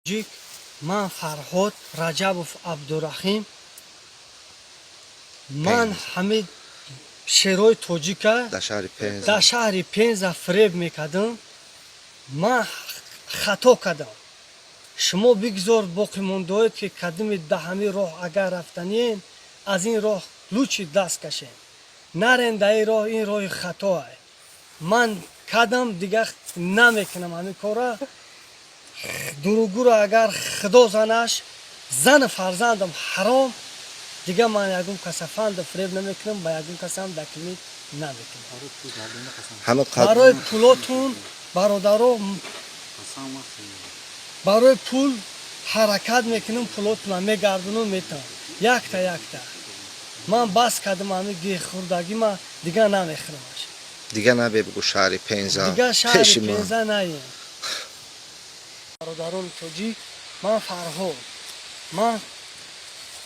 توجیک من فرهاد رجبوف عبدالرحیم من همه شیروی توجیکه در شهر پنزه فریب میکردم. من خطا کردم. شما بگذار باقی مونده‌اید که قدم دهمی راه اگر رفتنین از این راه لوچی دست کشین، نرین در این راه، این راه خطاه. من کردم دیگه نمیکنم همین کارا. دروغگو را اگر خدا زنش زن فرزندم حرام، دیگه من یکم کسفند فریب نمیکنم، با یکم کسم دکلمی نمیکنم. برای پولاتون برادرو برای پول حرکت میکنم، پولاتون میگردونم میتونم یک تا من بس کردم همین خوردگی من دیگه نمیخورمش. دیگه بگو شهر پنزه دیگه شهر پنزه نیم. برادران توجیک من فرهاد من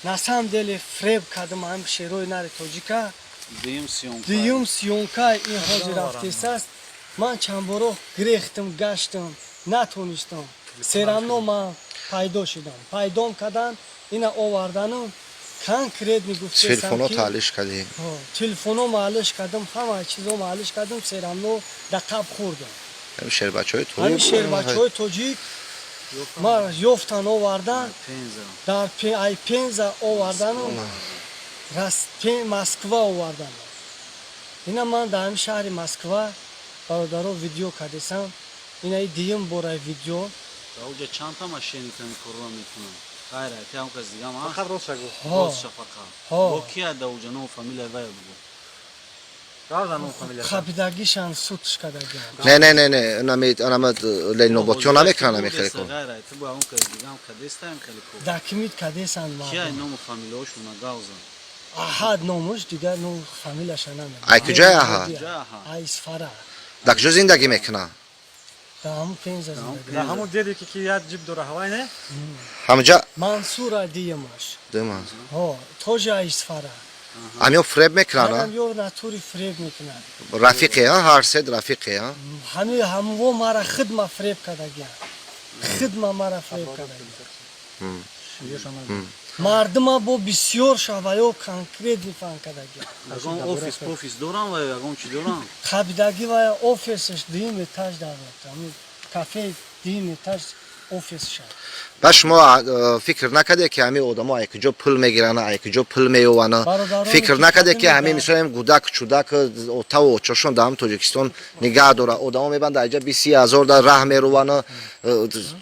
نسم دل فریب کردم هم شیروی نر توجیکه دیوم سیونکه این حاضر رفتیست است. من چند بارو گریختم گشتم نتونستم. سرمنو من پیدا شدم. پیدام کردن این آوردنم کنکریت میگفتستم که تلفنو تعلیش کردیم. تلفنو معلش کردم، همه چیزو معلش کردم. سرمنو دقیق خوردم. همین شهر بچه های توجیک ما یفتن آوردن در پنزه آوردن مسکوا آوردن. اینا من در همین شهر مسکوا برادرو ویدیو کردیسم. اینا دیم باره ویدیو اوجا چند تا ماشین کار میکنن غیر هم کس دیگه ما فقط راست شگو راست فقط با کی ادا اوجا نو فامیل وای بگو راز نو فامیل خپیدگیشان سوتش کردن. نه انا لنوباتیو نمیکنم میخری کن. غیر تو با اون کس دیگه هم کدیستم خیلی خوب دکمیت کدیسن ما کی نو فامیلاشون گاوزن احد نومش دیگه نو فامیلش نمیاد. ای کجای احد؟ ای اسفره در کجا زندگی میکنه؟ در همون پنزه زندگی. در همون دیدی که یاد جیب داره هوای نه همونجا منصور دیمش دیمان توجه اسفره امیو فریب میکنن. هم یو ناتوری فریب میکنن. رفیقی ها هر سید رفیقی ها همو مرا خدمه فریب کردگی. خدمه مرا فریب کردگی. مردم با بسیار شوایو کنکریت میفهم کردگی. اون اوفیس دوران و اون چی دوران خپیدگی و اوفیسش دیم تاج دارد. همین کافه دیم تاج اوفیس شد. بس شما فکر نکرده که همین آدما ای کجا پول میگیرن ای کجا پول میوانه؟ فکر نکرده که همین مثلا گودک چودک تا و چشون دام تاجیکستان نگاه داره. آدما میبنده اینجا 20000 در راه میروانه،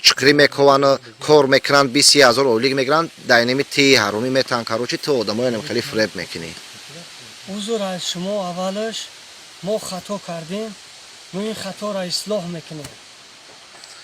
چکری میکنه، کار میکنن، 20000 اولیگ میگیرن، داینمی تی هرومی میتن کاروچی تو آدما نمیخلی فریب میکنی. حضور از شما اولش ما خطا کردیم، ما این خطا را اصلاح میکنیم.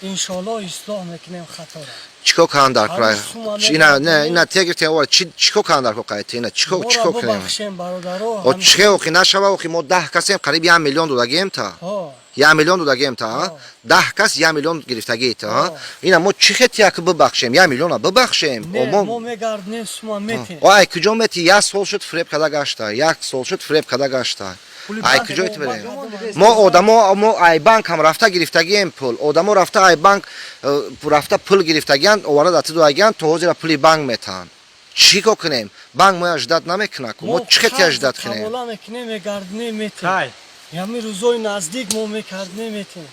انشالله اصلاح میکنیم خطا را. چیکو کان در کرای؟ اینا تیگرتی اول چیکو کان در کوکایتی اینا چیکو کنیم؟ بخشیم برادرو. او چیکو کی نشوا او کی ما 10 کسیم قریب 1 میلیون دلار گیم تا. 1 میلیون دلار گیم تا. 10 کس 1 میلیون گرفتگی تا. اینا ما چی خطی که ببخشیم 1 میلیون ببخشیم. ما میگردیم شما میتین. ای کجا میتی یا سول شد فریب کدا گاشتا یک سول شد فریب کدا گاشتا. ای کجا ایت بریم؟ ما آدما ای بانک هم رفته گرفتگیم پول. آدما رفته ای بانک رفته پول گرفتگیان اوارا داتی دو اگیان تو حاضر پولی بانک میتان. چی کنیم؟ بانک ما اجداد نمیکنه کو. ما چی خطی اجداد کنیم؟ ما میگردیم میتین. همین روزای نزدیک ما میگردیم میتین.